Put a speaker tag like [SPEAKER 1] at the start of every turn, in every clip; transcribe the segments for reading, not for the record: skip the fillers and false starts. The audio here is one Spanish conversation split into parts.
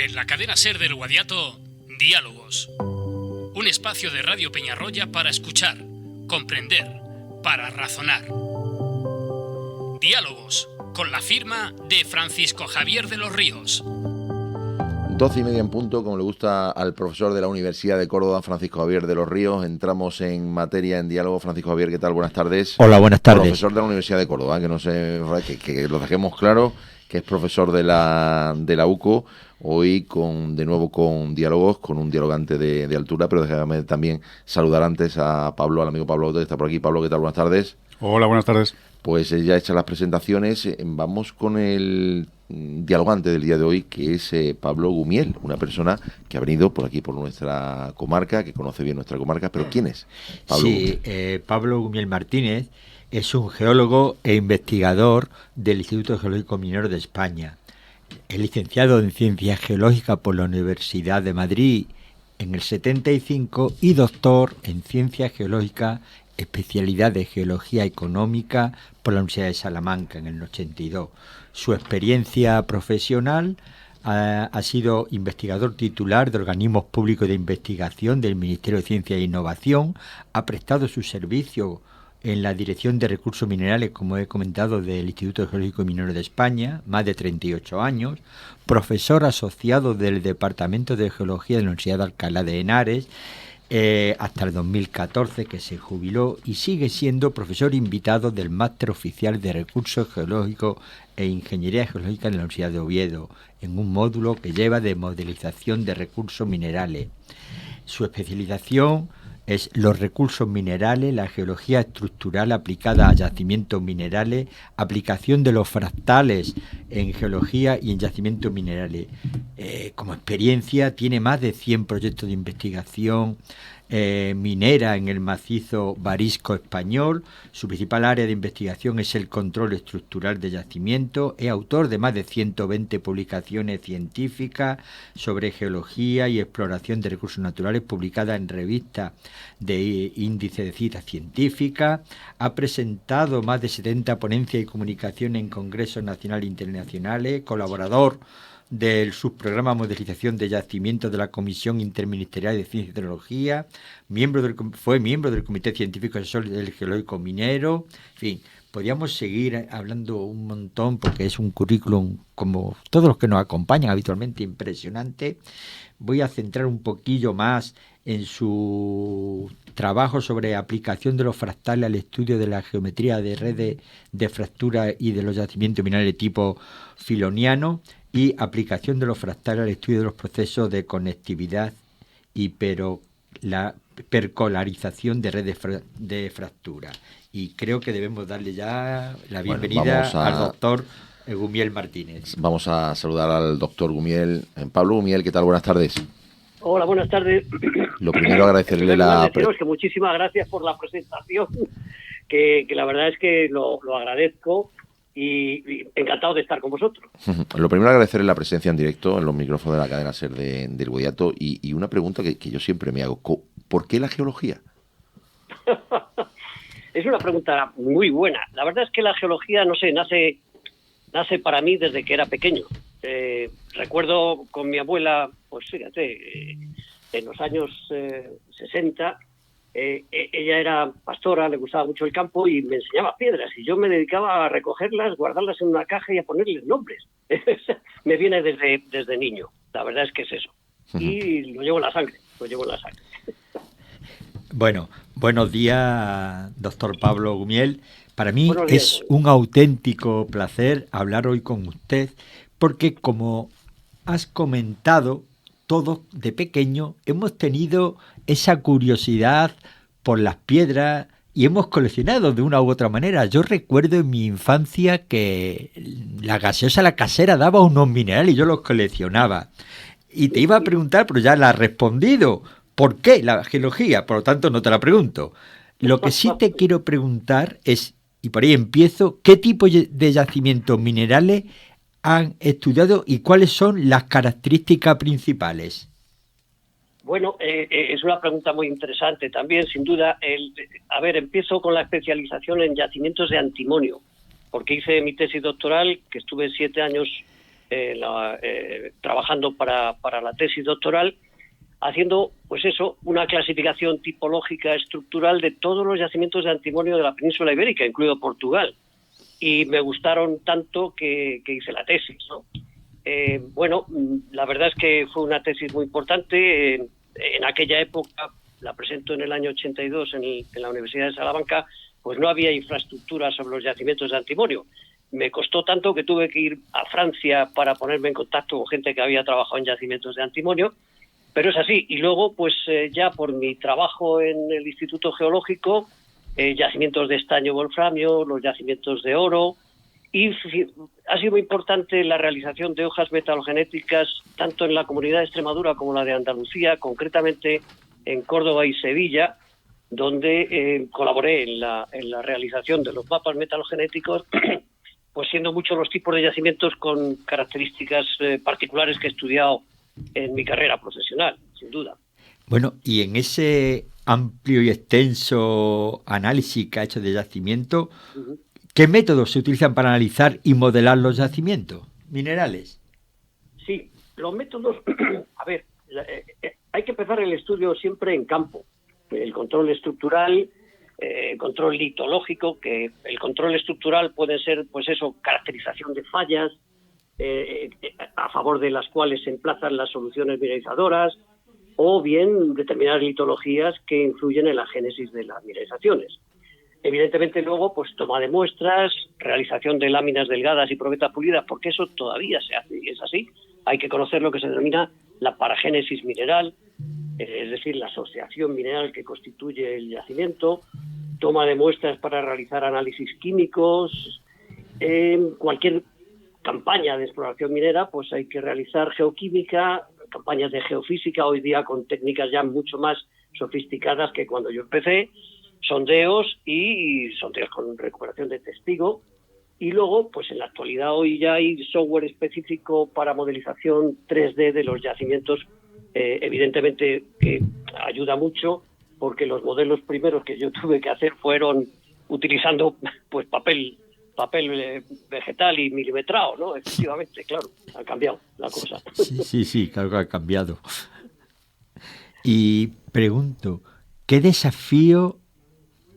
[SPEAKER 1] En la cadena SER del Guadiato, Diálogos. Un espacio de Radio Peñarroya para escuchar, comprender, para razonar. Diálogos, con la firma de Francisco Javier de los Ríos.
[SPEAKER 2] 12:30 en punto, como le gusta al profesor de la Universidad de Córdoba, Francisco Javier de los Ríos. Entramos en materia, en diálogo. Francisco Javier, ¿qué tal? Buenas tardes.
[SPEAKER 3] Hola, buenas tardes.
[SPEAKER 2] Profesor de la Universidad de Córdoba, que no sé, que lo dejemos claro, que es profesor de la UCO. Hoy de nuevo con diálogos, con un dialogante de altura, pero déjame también saludar antes a Pablo, al amigo Pablo Auto, que está por aquí. Pablo, ¿qué tal? Buenas tardes.
[SPEAKER 4] Hola, buenas tardes.
[SPEAKER 2] Pues ya hechas las presentaciones, vamos con el dialogante del día de hoy, que es Pablo Gumiel, una persona que ha venido por aquí, por nuestra comarca, que conoce bien nuestra comarca, pero ¿quién es Pablo Gumiel?
[SPEAKER 3] Pablo Gumiel Martínez es un geólogo e investigador del Instituto Geológico Minero de España. Es licenciado en Ciencias Geológicas por la Universidad de Madrid en el 75 y doctor en Ciencias Geológicas, especialidad de Geología Económica por la Universidad de Salamanca en el 82. Su experiencia profesional ha sido investigador titular de organismos públicos de investigación del Ministerio de Ciencia e Innovación, ha prestado su servicio en la Dirección de Recursos Minerales, como he comentado, del Instituto Geológico Minero de España, más de 38 años, profesor asociado del Departamento de Geología de la Universidad de Alcalá de Henares, hasta el 2014, que se jubiló, y sigue siendo profesor invitado del Máster Oficial de Recursos Geológicos e Ingeniería Geológica en la Universidad de Oviedo, en un módulo que lleva de modelización de recursos minerales. Su especialización es los recursos minerales, la geología estructural aplicada a yacimientos minerales, aplicación de los fractales en geología y en yacimientos minerales. Como experiencia tiene más de 100 proyectos de investigación minera en el macizo Varisco español. Su principal área de investigación es el control estructural de yacimientos. Es autor de más de 120 publicaciones científicas sobre geología y exploración de recursos naturales publicadas en revistas de índice de citas científicas. Ha presentado más de 70 ponencias y comunicaciones en congresos nacionales e internacionales. Colaborador del subprograma Modelización de Yacimientos de la Comisión Interministerial de Ciencia y Tecnología, fue miembro del Comité Científico Asesor del Geológico Minero. En fin, podríamos seguir hablando un montón porque es un currículum, como todos los que nos acompañan habitualmente, impresionante. Voy a centrar un poquillo más en su trabajo sobre aplicación de los fractales al estudio de la geometría de redes de fractura y de los yacimientos minerales tipo filoniano, y aplicación de los fractales al estudio de los procesos de conectividad y la percolarización de redes de fractura. Y creo que debemos darle ya la bienvenida al doctor Gumiel Martínez.
[SPEAKER 2] Vamos a saludar al doctor Gumiel. Pablo Gumiel, ¿qué tal? Buenas tardes.
[SPEAKER 5] Hola, buenas tardes.
[SPEAKER 2] Lo primero, agradecerle
[SPEAKER 5] que muchísimas gracias por la presentación, que la verdad es que lo agradezco. Y encantado de estar con vosotros.
[SPEAKER 2] Lo primero, agradecerle la presencia en directo en los micrófonos de la cadena SER del Guadiato y una pregunta que yo siempre me hago: ¿por qué la geología?
[SPEAKER 5] Es una pregunta muy buena. La verdad es que la geología, no sé, nace para mí desde que era pequeño. Recuerdo con mi abuela, pues fíjate, en los años 60... ella era pastora, le gustaba mucho el campo y me enseñaba piedras y yo me dedicaba a recogerlas, guardarlas en una caja y a ponerles nombres. Me viene desde niño, la verdad es que es eso. Y lo llevo en la sangre.
[SPEAKER 3] Bueno, buenos días, doctor Pablo Gumiel. Para mí es un auténtico placer hablar hoy con usted porque, como has comentado, todos de pequeño hemos tenido esa curiosidad por las piedras y hemos coleccionado de una u otra manera. Yo recuerdo en mi infancia que la gaseosa La Casera daba unos minerales y yo los coleccionaba. Y te iba a preguntar, pero ya la has respondido, ¿por qué la geología? Por lo tanto, no te la pregunto. Lo que sí te quiero preguntar es, y por ahí empiezo, ¿qué tipo de yacimientos minerales han estudiado y cuáles son las características principales?
[SPEAKER 5] Bueno, es una pregunta muy interesante también, sin duda. Empiezo con la especialización en yacimientos de antimonio, porque hice mi tesis doctoral, que estuve 7 años trabajando para la tesis doctoral, haciendo, pues eso, una clasificación tipológica estructural de todos los yacimientos de antimonio de la península ibérica, incluido Portugal. Y me gustaron tanto que hice la tesis, ¿no? Bueno, la verdad es que fue una tesis muy importante. En aquella época, la presento en el año 82 en la Universidad de Salamanca, pues no había infraestructura sobre los yacimientos de antimonio. Me costó tanto que tuve que ir a Francia para ponerme en contacto con gente que había trabajado en yacimientos de antimonio, pero es así. Y luego, pues ya por mi trabajo en el Instituto Geológico, yacimientos de estaño wolframio, los yacimientos de oro, y ha sido muy importante la realización de hojas metalogenéticas tanto en la comunidad de Extremadura como la de Andalucía, concretamente en Córdoba y Sevilla, donde colaboré en la realización de los mapas metalogenéticos, pues siendo muchos los tipos de yacimientos con características particulares que he estudiado en mi carrera profesional, sin duda.
[SPEAKER 3] Bueno, y en ese amplio y extenso análisis que ha hecho de yacimiento, ¿qué métodos se utilizan para analizar y modelar los yacimientos minerales?
[SPEAKER 5] Sí, los métodos, a ver, hay que empezar el estudio siempre en campo. El control estructural, control litológico, que el control estructural puede ser, pues eso, caracterización de fallas, a favor de las cuales se emplazan las soluciones mineralizadoras, o bien determinadas litologías que influyen en la génesis de las mineralizaciones. Evidentemente luego, pues toma de muestras, realización de láminas delgadas y probetas pulidas, porque eso todavía se hace y es así. Hay que conocer lo que se denomina la paragénesis mineral, es decir, la asociación mineral que constituye el yacimiento, toma de muestras para realizar análisis químicos. Cualquier campaña de exploración minera, pues hay que realizar geoquímica, campañas de geofísica, hoy día con técnicas ya mucho más sofisticadas que cuando yo empecé, sondeos y sondeos con recuperación de testigo. Y luego, pues en la actualidad hoy ya hay software específico para modelización 3D de los yacimientos, evidentemente que ayuda mucho, porque los modelos primeros que yo tuve que hacer fueron utilizando pues papel vegetal y milimetrado, ¿no? Efectivamente, claro, ha cambiado la cosa.
[SPEAKER 3] Sí, claro que ha cambiado. Y pregunto, ¿qué desafío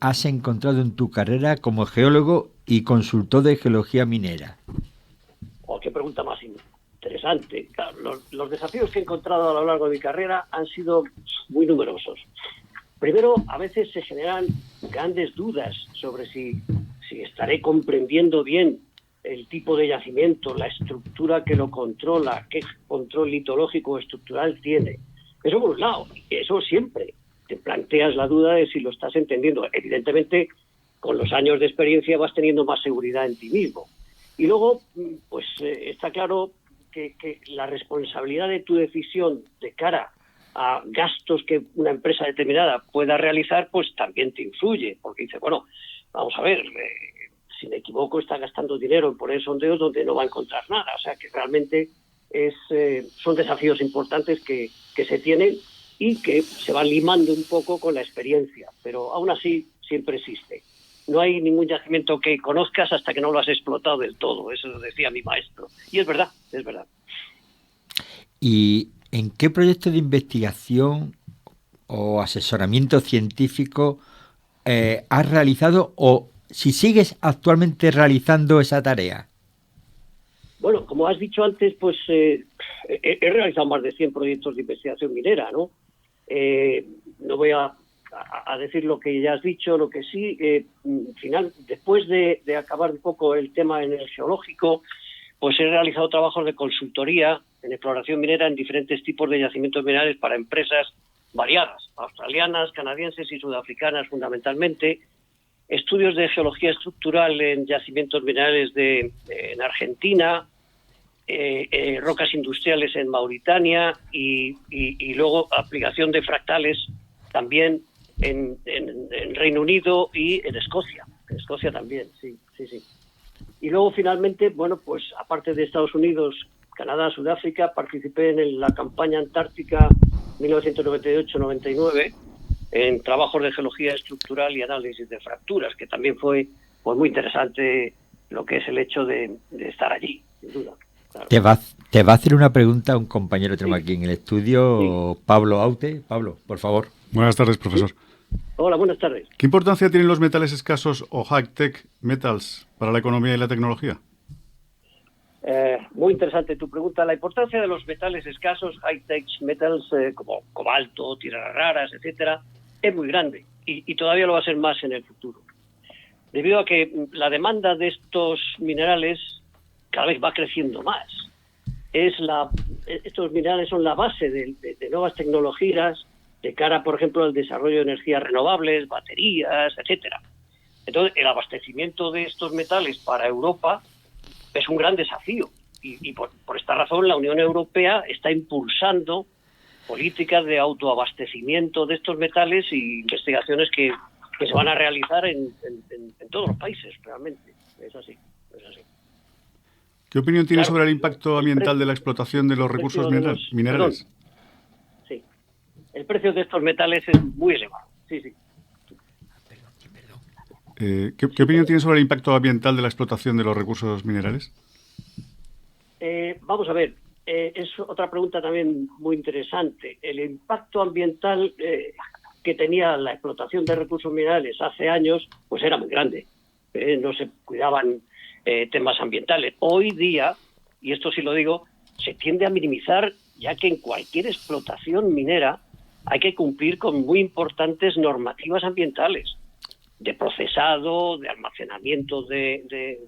[SPEAKER 3] has encontrado en tu carrera como geólogo y consultor de geología minera?
[SPEAKER 5] Oh, qué pregunta más interesante. Claro, los desafíos que he encontrado a lo largo de mi carrera han sido muy numerosos. Primero, a veces se generan grandes dudas sobre si estaré comprendiendo bien el tipo de yacimiento, la estructura que lo controla, qué control litológico o estructural tiene. Eso por un lado, eso siempre te planteas la duda de si lo estás entendiendo. Evidentemente, con los años de experiencia vas teniendo más seguridad en ti mismo. Y luego, pues está claro que la responsabilidad de tu decisión de cara a gastos que una empresa determinada pueda realizar, pues también te influye, porque dice, bueno, vamos a ver, si me equivoco está gastando dinero en poner sondeos donde no va a encontrar nada. O sea que realmente son desafíos importantes que se tienen y que se van limando un poco con la experiencia, pero aún así siempre existe. No hay ningún yacimiento que conozcas hasta que no lo has explotado del todo, eso decía mi maestro. Y es verdad, es verdad.
[SPEAKER 3] ¿Y en qué proyecto de investigación o asesoramiento científico has realizado o si sigues actualmente realizando esa tarea?
[SPEAKER 5] Bueno, como has dicho antes, pues he realizado más de 100 proyectos de investigación minera, ¿no? No voy a decir lo que ya has dicho, lo que sí, final, después de acabar un poco el tema en el geológico, pues he realizado trabajos de consultoría en exploración minera en diferentes tipos de yacimientos minerales para empresas variadas, australianas, canadienses y sudafricanas fundamentalmente, estudios de geología estructural en yacimientos minerales en Argentina, rocas industriales en Mauritania y luego aplicación de fractales también en Reino Unido y en Escocia. En Escocia también, sí. Y luego finalmente, bueno, pues aparte de Estados Unidos, Canadá, Sudáfrica, participé en la campaña antártica 1998-99 en trabajos de geología estructural y análisis de fracturas, que también fue pues muy interesante lo que es el hecho de estar allí, sin duda. claro.
[SPEAKER 3] Te va a hacer una pregunta un compañero que tenemos aquí en el estudio, Pablo Aute. Pablo, por favor.
[SPEAKER 4] Buenas tardes, profesor.
[SPEAKER 5] Hola, buenas tardes.
[SPEAKER 4] ¿Qué importancia tienen los metales escasos o high-tech metals para la economía y la tecnología?
[SPEAKER 5] Muy interesante tu pregunta. La importancia de los metales escasos, high-tech metals, como cobalto, tierras raras, etcétera, es muy grande y todavía lo va a ser más en el futuro. Debido a que la demanda de estos minerales cada vez va creciendo más. Estos minerales son la base de nuevas tecnologías de cara, por ejemplo, al desarrollo de energías renovables, baterías, etcétera. Entonces, el abastecimiento de estos metales para Europa es un gran desafío y por esta razón la Unión Europea está impulsando políticas de autoabastecimiento de estos metales y investigaciones que se van a realizar en todos los países, realmente. Es así.
[SPEAKER 4] ¿Qué opinión tiene
[SPEAKER 5] Claro,
[SPEAKER 4] sobre el impacto ambiental de la explotación de los recursos minerales?
[SPEAKER 5] Sí. El precio de estos metales es muy elevado. Sí.
[SPEAKER 4] ¿Qué opinión tiene sobre el impacto ambiental de la explotación de los recursos minerales?
[SPEAKER 5] Vamos a ver, es otra pregunta también muy interesante. El impacto ambiental que tenía la explotación de recursos minerales hace años, pues era muy grande. No se cuidaban temas ambientales. Hoy día, y esto sí lo digo, se tiende a minimizar, ya que en cualquier explotación minera hay que cumplir con muy importantes normativas ambientales, de procesado, de almacenamiento de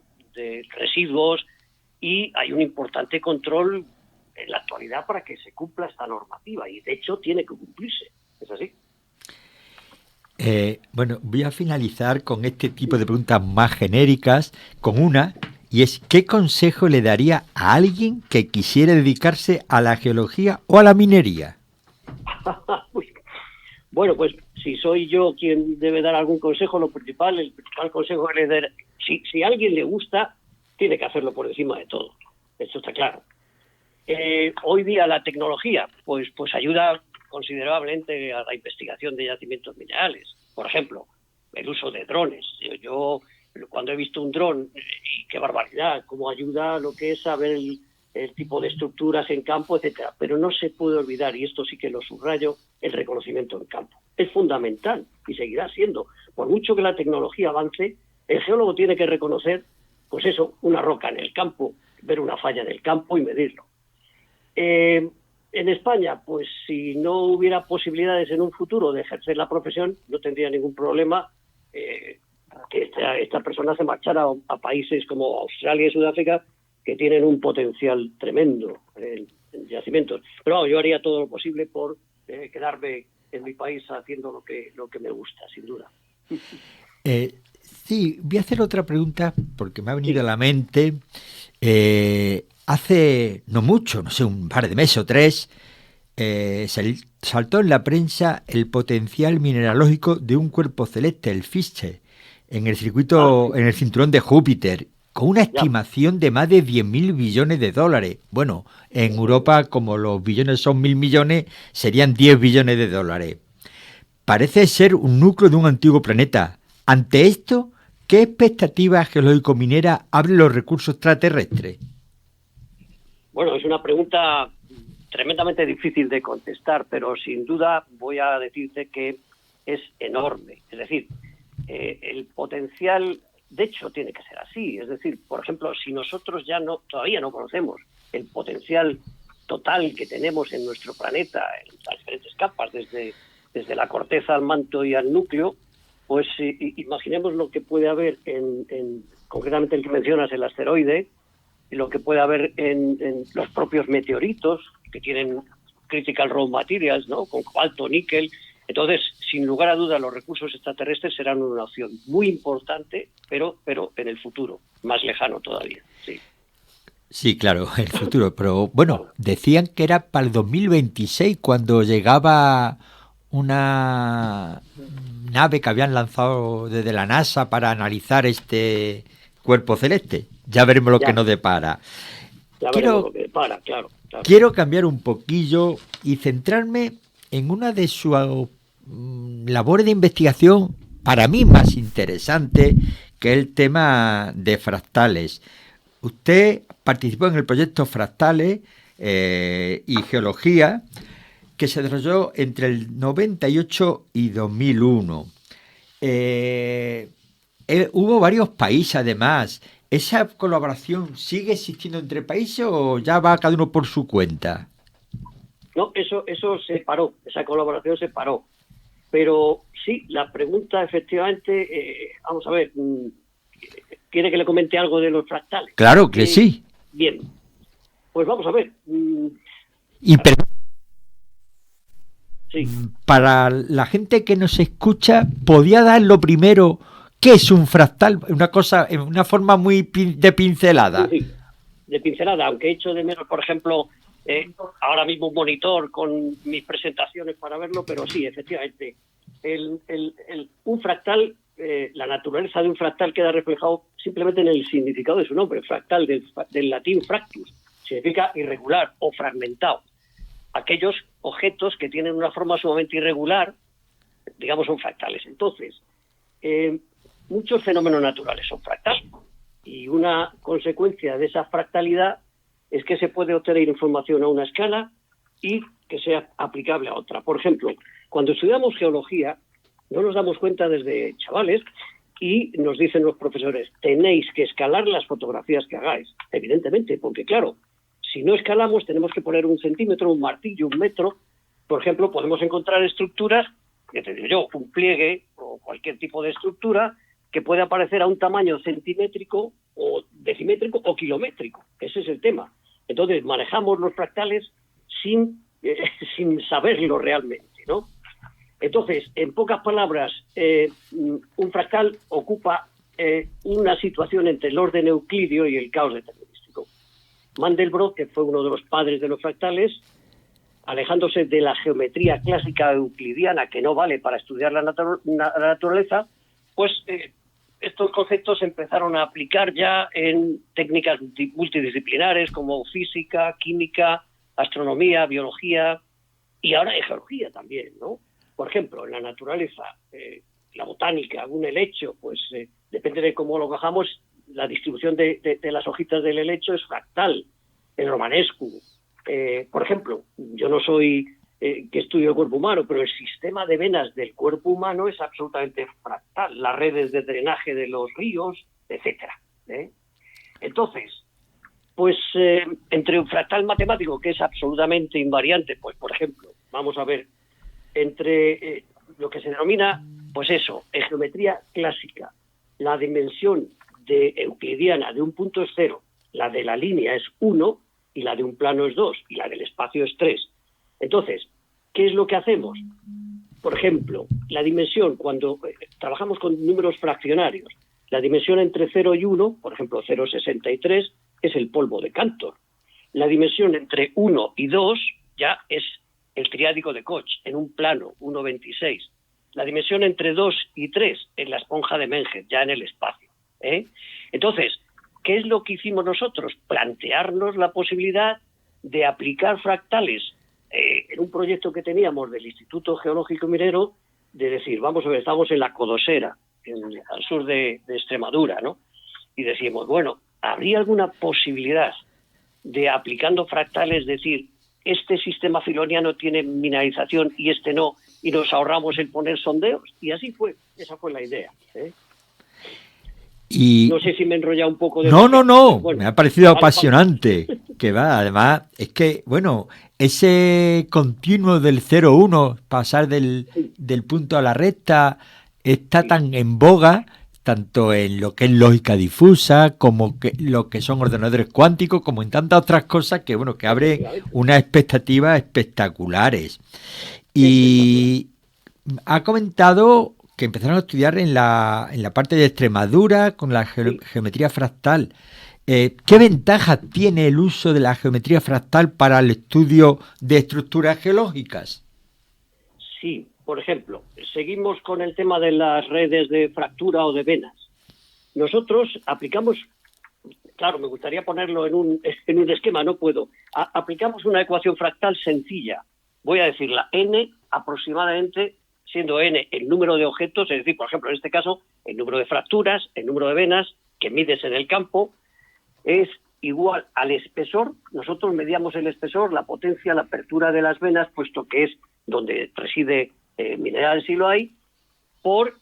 [SPEAKER 5] residuos, y hay un importante control en la actualidad para que se cumpla esta normativa, y de hecho tiene que cumplirse. ¿Es así?
[SPEAKER 3] Bueno, voy a finalizar con este tipo de preguntas más genéricas, con una, y es ¿qué consejo le daría a alguien que quisiera dedicarse a la geología o a la minería?
[SPEAKER 5] Bueno, pues si soy yo quien debe dar algún consejo, el principal consejo que le daré, si a alguien le gusta, tiene que hacerlo por encima de todo. Esto está claro. Hoy día la tecnología pues ayuda considerablemente a la investigación de yacimientos minerales. Por ejemplo, el uso de drones. Yo cuando he visto un dron, y qué barbaridad, cómo ayuda a lo que es saber el tipo de estructuras en campo, etcétera. Pero no se puede olvidar, y esto sí que lo subrayo, el reconocimiento en campo. Es fundamental y seguirá siendo. Por mucho que la tecnología avance, el geólogo tiene que reconocer, pues eso, una roca en el campo, ver una falla en el campo y medirlo. En España, pues si no hubiera posibilidades en un futuro de ejercer la profesión, no tendría ningún problema que esta persona se marchara a países como Australia y Sudáfrica, que tienen un potencial tremendo en yacimientos. Pero vamos, yo haría todo lo posible por quedarme en mi país haciendo lo que me gusta, sin duda.
[SPEAKER 3] Sí, voy a hacer otra pregunta porque me ha venido a la mente. Hace no mucho, no sé, un par de meses o 3, saltó en la prensa el potencial mineralógico de un cuerpo celeste, el Fichte, en el circuito, en el cinturón de Júpiter, con una estimación de más de 10.000 billones de dólares. Bueno, en Europa, como los billones son 1.000 millones, serían 10 billones de dólares. Parece ser un núcleo de un antiguo planeta. Ante esto, ¿qué expectativas geológico-mineras abren los recursos extraterrestres?
[SPEAKER 5] Bueno, es una pregunta tremendamente difícil de contestar, pero sin duda voy a decirte que es enorme. Es decir, el potencial, de hecho, tiene que ser así. Es decir, por ejemplo, si nosotros todavía no conocemos el potencial total que tenemos en nuestro planeta, en las diferentes capas, desde la corteza al manto y al núcleo, pues imaginemos lo que puede haber concretamente el que mencionas, el asteroide, y lo que puede haber en los propios meteoritos, que tienen critical raw materials, ¿no?, con cobalto, níquel. Entonces, sin lugar a dudas, los recursos extraterrestres serán una opción muy importante, pero en el futuro, más lejano todavía. Sí.
[SPEAKER 3] Sí, claro, el futuro. Pero bueno, decían que era para el 2026 cuando llegaba una nave que habían lanzado desde la NASA para analizar este cuerpo celeste. Ya veremos lo que nos depara.
[SPEAKER 5] Ya veremos lo que depara, claro.
[SPEAKER 3] Quiero cambiar un poquillo y centrarme en una de sus labores de investigación, para mí más interesante, que es el tema de fractales. Usted participó en el proyecto Fractales y Geología, que se desarrolló entre el 98 y 2001. Hubo varios países, además. ¿Esa colaboración sigue existiendo entre países o ya va cada uno por su cuenta?
[SPEAKER 5] No, eso se paró, esa colaboración se paró. Pero sí, la pregunta efectivamente, vamos a ver, ¿quiere que le comente algo de los fractales?
[SPEAKER 3] Claro que sí.
[SPEAKER 5] Bien, pues vamos a ver. Sí.
[SPEAKER 3] Para la gente que nos escucha, ¿podía dar lo primero qué es un fractal? Una cosa, en una forma muy de pincelada.
[SPEAKER 5] Sí, de pincelada, aunque he hecho de menos, por ejemplo, ahora mismo un monitor con mis presentaciones para verlo, pero sí, efectivamente, un fractal, la naturaleza de un fractal queda reflejado simplemente en el significado de su nombre. Fractal, del latín fractus, significa irregular o fragmentado. Aquellos objetos que tienen una forma sumamente irregular, digamos, son fractales. Entonces, muchos fenómenos naturales son fractales, y una consecuencia de esa fractalidad es que se puede obtener información a una escala y que sea aplicable a otra. Por ejemplo, cuando estudiamos geología, no nos damos cuenta desde chavales y nos dicen los profesores, tenéis que escalar las fotografías que hagáis. Evidentemente, porque claro, si no escalamos tenemos que poner 1 centímetro, un martillo, 1 metro. Por ejemplo, podemos encontrar estructuras, que te digo yo, un pliegue o cualquier tipo de estructura que puede aparecer a un tamaño centimétrico o decimétrico o kilométrico. Ese es el tema. Entonces, manejamos los fractales sin saberlo realmente, ¿no? Entonces, en pocas palabras, un fractal ocupa una situación entre el orden euclídeo y el caos determinístico. Mandelbrot, que fue uno de los padres de los fractales, alejándose de la geometría clásica euclidiana, que no vale para estudiar la naturaleza, pues estos conceptos se empezaron a aplicar ya en técnicas multidisciplinares como física, química, astronomía, biología y ahora en geología también, ¿no? Por ejemplo, en la naturaleza, la botánica, un helecho, pues depende de cómo lo bajamos, la distribución de las hojitas del helecho es fractal. El romanesco, por ejemplo, yo no soy que estudio el cuerpo humano, pero el sistema de venas del cuerpo humano es absolutamente fractal, las redes de drenaje de los ríos, etcétera. Entonces, pues entre un fractal matemático que es absolutamente invariante, pues por ejemplo, vamos a ver, entre lo que se denomina, pues eso, en geometría clásica, la dimensión euclidiana de un punto es 0, la de la línea es 1 y la de un plano es 2 y la del espacio es 3. Entonces, ¿qué es lo que hacemos? Por ejemplo, la dimensión, cuando trabajamos con números fraccionarios, la dimensión entre 0 y 1, por ejemplo 0,63, es el polvo de Cantor. La dimensión entre 1 y 2 ya es el triádico de Koch, en un plano, 1,26. La dimensión entre 2 y 3 es la esponja de Menger, ya en el espacio. Entonces, ¿qué es lo que hicimos nosotros? Plantearnos la posibilidad de aplicar fractales en un proyecto que teníamos del Instituto Geológico Minero, de decir, vamos a ver, estamos en la Codosera, al sur de Extremadura, ¿no? Y decimos, bueno, ¿habría alguna posibilidad de, aplicando fractales, decir, este sistema filoniano tiene mineralización y este no, y nos ahorramos el poner sondeos? Y así fue, esa fue la idea.
[SPEAKER 3] Y
[SPEAKER 5] no sé si me he enrollado un poco de...
[SPEAKER 3] No,
[SPEAKER 5] bueno,
[SPEAKER 3] me ha parecido apasionante. Que va, además, es que, bueno, ese continuo del 0,1, pasar del punto a la recta, está tan en boga, tanto en lo que es lógica difusa, como que lo que son ordenadores cuánticos, como en tantas otras cosas que, bueno, que abre unas expectativas espectaculares. Y ha comentado que empezaron a estudiar en la parte de Extremadura con la geometría fractal. ¿Qué ventajas tiene el uso de la geometría fractal para el estudio de estructuras geológicas?
[SPEAKER 5] Sí, por ejemplo, seguimos con el tema de las redes de fractura o de venas. Nosotros aplicamos, claro, me gustaría ponerlo en un esquema, no puedo. Aplicamos una ecuación fractal sencilla. Voy a decirla, n aproximadamente, siendo n el número de objetos, es decir, por ejemplo, en este caso, el número de fracturas, el número de venas que mides en el campo, es igual al espesor. Nosotros medíamos el espesor, la potencia, la apertura de las venas, puesto que es donde reside mineral si lo hay, por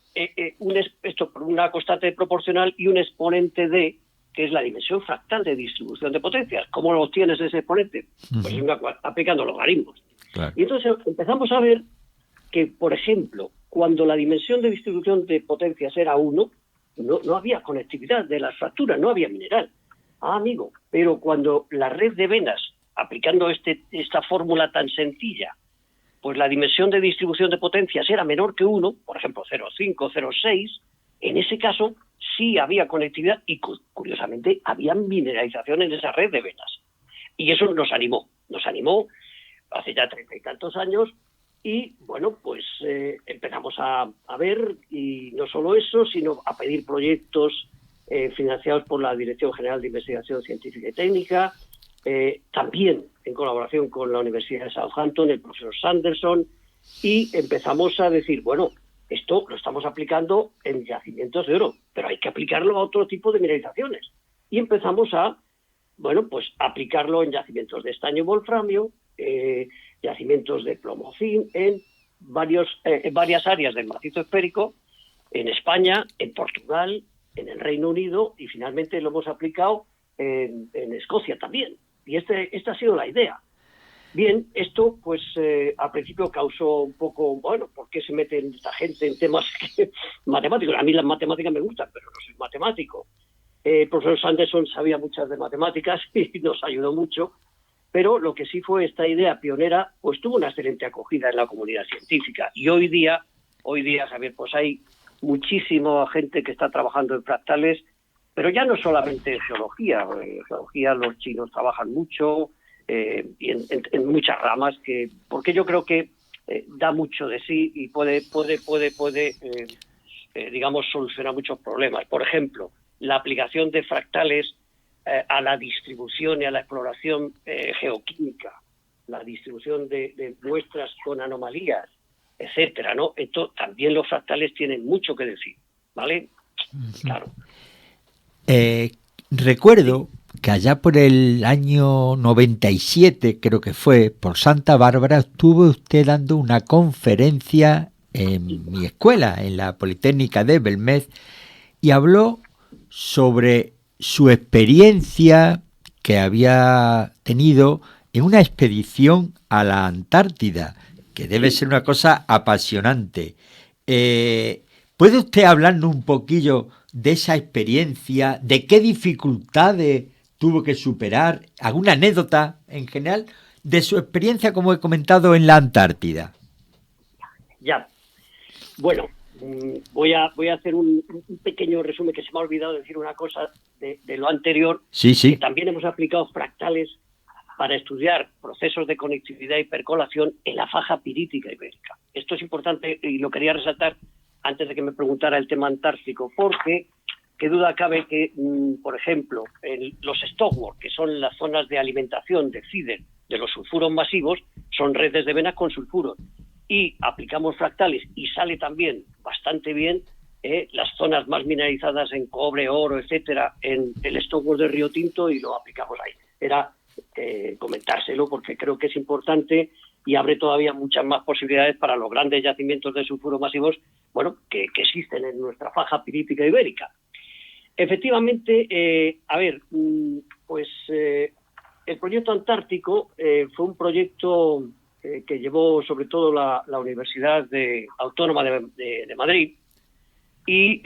[SPEAKER 5] por una constante proporcional y un exponente de, que es la dimensión fractal de distribución de potencias. ¿Cómo lo obtienes ese exponente? Pues aplicando logaritmos. Claro. Y entonces empezamos a ver que, por ejemplo, cuando la dimensión de distribución de potencias era 1, no había conectividad de las fracturas, no había mineral. Amigo, pero cuando la red de venas, aplicando esta fórmula tan sencilla, pues la dimensión de distribución de potencias era menor que 1, por ejemplo 0,5, 0,6, en ese caso sí había conectividad y, curiosamente, había mineralización en esa red de venas. Y eso nos animó hace ya 30 y tantos años. Y, bueno, pues empezamos a ver, y no solo eso, sino a pedir proyectos financiados por la Dirección General de Investigación Científica y Técnica, también en colaboración con la Universidad de Southampton, el profesor Sanderson, y empezamos a decir, bueno, esto lo estamos aplicando en yacimientos de oro, pero hay que aplicarlo a otro tipo de mineralizaciones. Y empezamos a, bueno, pues aplicarlo en yacimientos de estaño y wolframio, yacimientos de plomo-zinc en varias áreas del macizo esférico, en España, en Portugal, en el Reino Unido, y finalmente lo hemos aplicado en Escocia también. Y esta ha sido la idea. Bien, esto pues al principio causó un poco, bueno, ¿por qué se mete esta gente en temas matemáticos? A mí las matemáticas me gustan, pero no soy matemático. El profesor Sanderson sabía muchas de matemáticas y nos ayudó mucho. Pero lo que sí fue esta idea pionera, pues tuvo una excelente acogida en la comunidad científica. Y hoy día, Javier, pues hay muchísima gente que está trabajando en fractales, pero ya no solamente en geología. En geología los chinos trabajan mucho y en muchas ramas, porque yo creo que da mucho de sí y puede digamos, solucionar muchos problemas. Por ejemplo, la aplicación de fractales a la distribución y a la exploración geoquímica, la distribución de muestras con anomalías, etcétera, ¿no? Esto también los fractales tienen mucho que decir, ¿vale? Claro.
[SPEAKER 3] Recuerdo que allá por el año 97, creo que fue, por Santa Bárbara, estuvo usted dando una conferencia en mi escuela, en la Politécnica de Belmez, y habló sobre su experiencia que había tenido en una expedición a la Antártida, que debe ser una cosa apasionante. ¿Puede usted hablarnos un poquillo de esa experiencia, de qué dificultades tuvo que superar, alguna anécdota en general de su experiencia, como he comentado, en la Antártida?
[SPEAKER 5] Ya, bueno, voy a hacer un pequeño resumen, que se me ha olvidado decir una cosa de lo anterior.
[SPEAKER 3] Sí.
[SPEAKER 5] Que también hemos aplicado fractales para estudiar procesos de conectividad y percolación en la faja pirítica ibérica. Esto es importante y lo quería resaltar antes de que me preguntara el tema antártico, porque qué duda cabe que, por ejemplo, los stockwork, que son las zonas de alimentación de feeder de los sulfuros masivos, son redes de venas con sulfuros. Y aplicamos fractales y sale también bastante bien las zonas más mineralizadas en cobre, oro, etcétera, en el stockwork de Río Tinto, y lo aplicamos ahí. Era comentárselo porque creo que es importante y abre todavía muchas más posibilidades para los grandes yacimientos de sulfuros masivos, bueno, que existen en nuestra faja pirítica ibérica. Efectivamente, el proyecto antártico fue un proyecto que llevó sobre todo la Universidad Autónoma de Madrid, y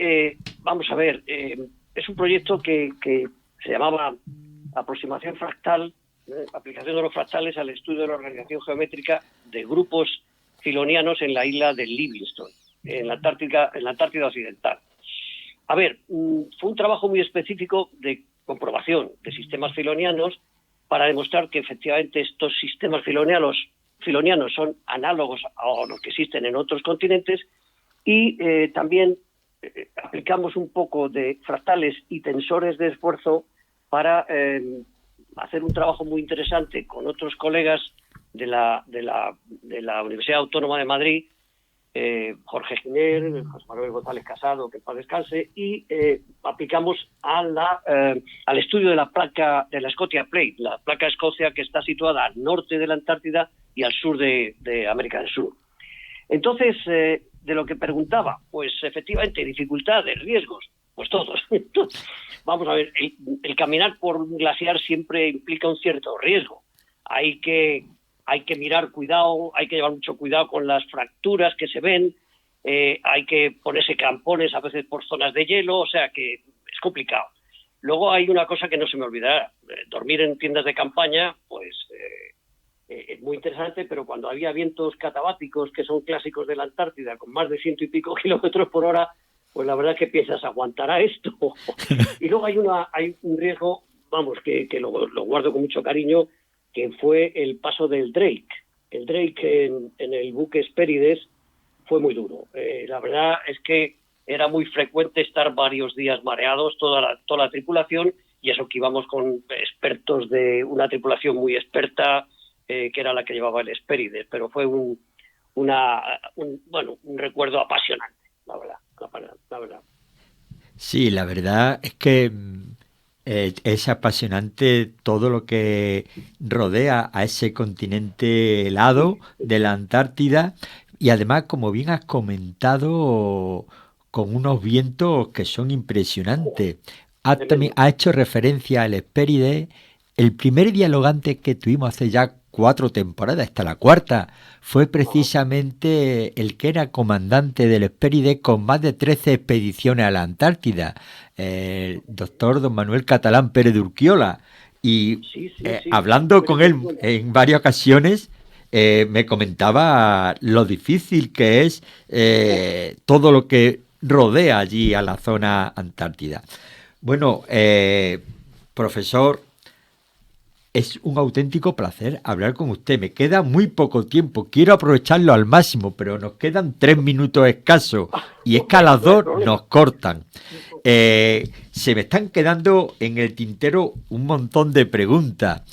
[SPEAKER 5] vamos a ver, es un proyecto que se llamaba aproximación fractal, aplicación de los fractales al estudio de la organización geométrica de grupos filonianos en la isla de Livingstone, en la Antártida Occidental. A ver, fue un trabajo muy específico de comprobación de sistemas filonianos para demostrar que efectivamente estos sistemas filonianos son análogos a los que existen en otros continentes, y también aplicamos un poco de fractales y tensores de esfuerzo para hacer un trabajo muy interesante con otros colegas de la Universidad Autónoma de Madrid, Jorge Giner, José Manuel González Casado, que en paz descanse, y aplicamos al estudio de la placa de la Scotia Plate, la placa de Escocia, que está situada al norte de la Antártida y al sur de América del Sur. Entonces, de lo que preguntaba, pues efectivamente, dificultades, riesgos, pues todos. Vamos a ver, el caminar por un glaciar siempre implica un cierto riesgo. Hay que mirar cuidado, hay que llevar mucho cuidado con las fracturas que se ven, hay que ponerse crampones a veces por zonas de hielo, o sea que es complicado. Luego hay una cosa que no se me olvidará, dormir en tiendas de campaña, pues es muy interesante, pero cuando había vientos catabáticos, que son clásicos de la Antártida, con más de 100 y pico kilómetros por hora, pues la verdad es que piensas, ¿aguantará esto? Y luego hay un riesgo, vamos, que lo guardo con mucho cariño, que fue el paso del Drake. El Drake en el buque Hespérides fue muy duro. La verdad es que era muy frecuente estar varios días mareados, toda la tripulación, y eso que íbamos con expertos de una tripulación muy experta, que era la que llevaba el Hespérides, pero fue un recuerdo apasionante, la verdad.
[SPEAKER 3] Sí, la verdad es que es apasionante todo lo que rodea a ese continente helado de la Antártida y además, como bien has comentado, con unos vientos que son impresionantes. Ha hecho referencia al Hespérides. El primer dialogante que tuvimos hace ya 4 temporadas, hasta la 4ª, fue precisamente el que era comandante del Hespérides con más de 13 expediciones a la Antártida, el doctor don Manuel Catalán Pérez de Urquiola. Y hablando con él en varias ocasiones, me comentaba lo difícil que es todo lo que rodea allí a la zona antártida. Bueno, profesor, es un auténtico placer hablar con usted. Me queda muy poco tiempo. Quiero aprovecharlo al máximo, pero nos quedan 3 minutos escasos. Y es que a las 2 nos cortan. Se me están quedando en el tintero un montón de preguntas,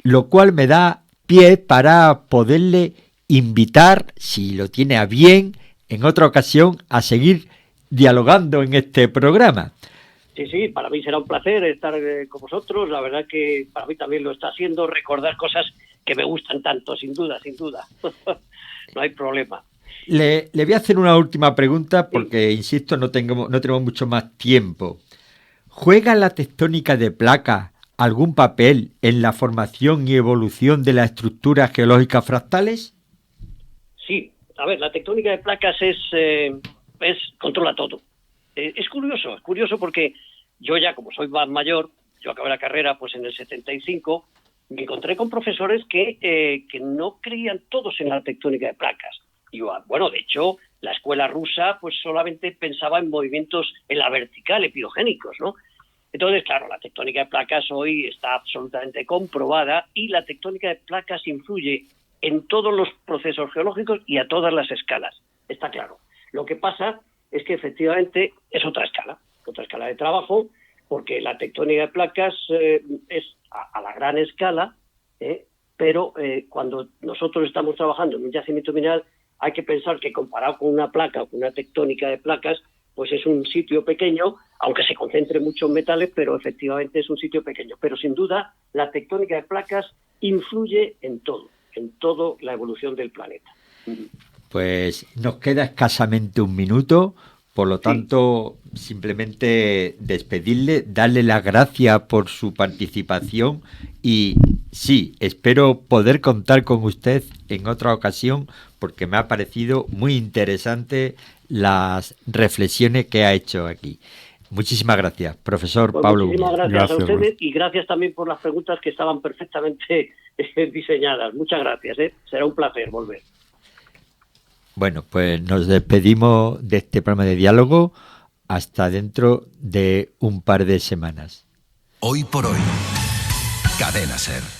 [SPEAKER 3] lo cual me da pie para poderle invitar, si lo tiene a bien, en otra ocasión, a seguir dialogando en este programa.
[SPEAKER 5] Sí, para mí será un placer estar con vosotros. La verdad que para mí también lo está haciendo, recordar cosas que me gustan tanto, sin duda. No hay problema.
[SPEAKER 3] Le voy a hacer una última pregunta porque, insisto, no tenemos mucho más tiempo. ¿Juega la tectónica de placas algún papel en la formación y evolución de las estructuras geológicas fractales?
[SPEAKER 5] Sí, a ver, la tectónica de placas controla todo. Es curioso porque yo ya, como soy más mayor, yo acabé la carrera pues en el 75, me encontré con profesores que no creían todos en la tectónica de placas. Y bueno, de hecho, la escuela rusa pues solamente pensaba en movimientos en la vertical, epidogénicos, ¿no? Entonces, claro, la tectónica de placas hoy está absolutamente comprobada y la tectónica de placas influye en todos los procesos geológicos y a todas las escalas, está claro. Lo que pasa es que efectivamente es otra escala de trabajo, porque la tectónica de placas es a la gran escala, pero cuando nosotros estamos trabajando en un yacimiento mineral, hay que pensar que comparado con una placa o con una tectónica de placas, pues es un sitio pequeño, aunque se concentre mucho en metales, pero efectivamente es un sitio pequeño. Pero sin duda, la tectónica de placas influye en toda la evolución del planeta.
[SPEAKER 3] Pues nos queda escasamente 1 minuto, por lo tanto, simplemente despedirle, darle las gracias por su participación y sí, espero poder contar con usted en otra ocasión porque me ha parecido muy interesante las reflexiones que ha hecho aquí. Muchísimas gracias, profesor Pablo.
[SPEAKER 5] Muchísimas gracias a ustedes y gracias también por las preguntas que estaban perfectamente diseñadas. Muchas gracias, será un placer volver.
[SPEAKER 3] Bueno, pues nos despedimos de este programa de diálogo hasta dentro de un par de semanas.
[SPEAKER 6] Hoy por hoy, Cadena SER.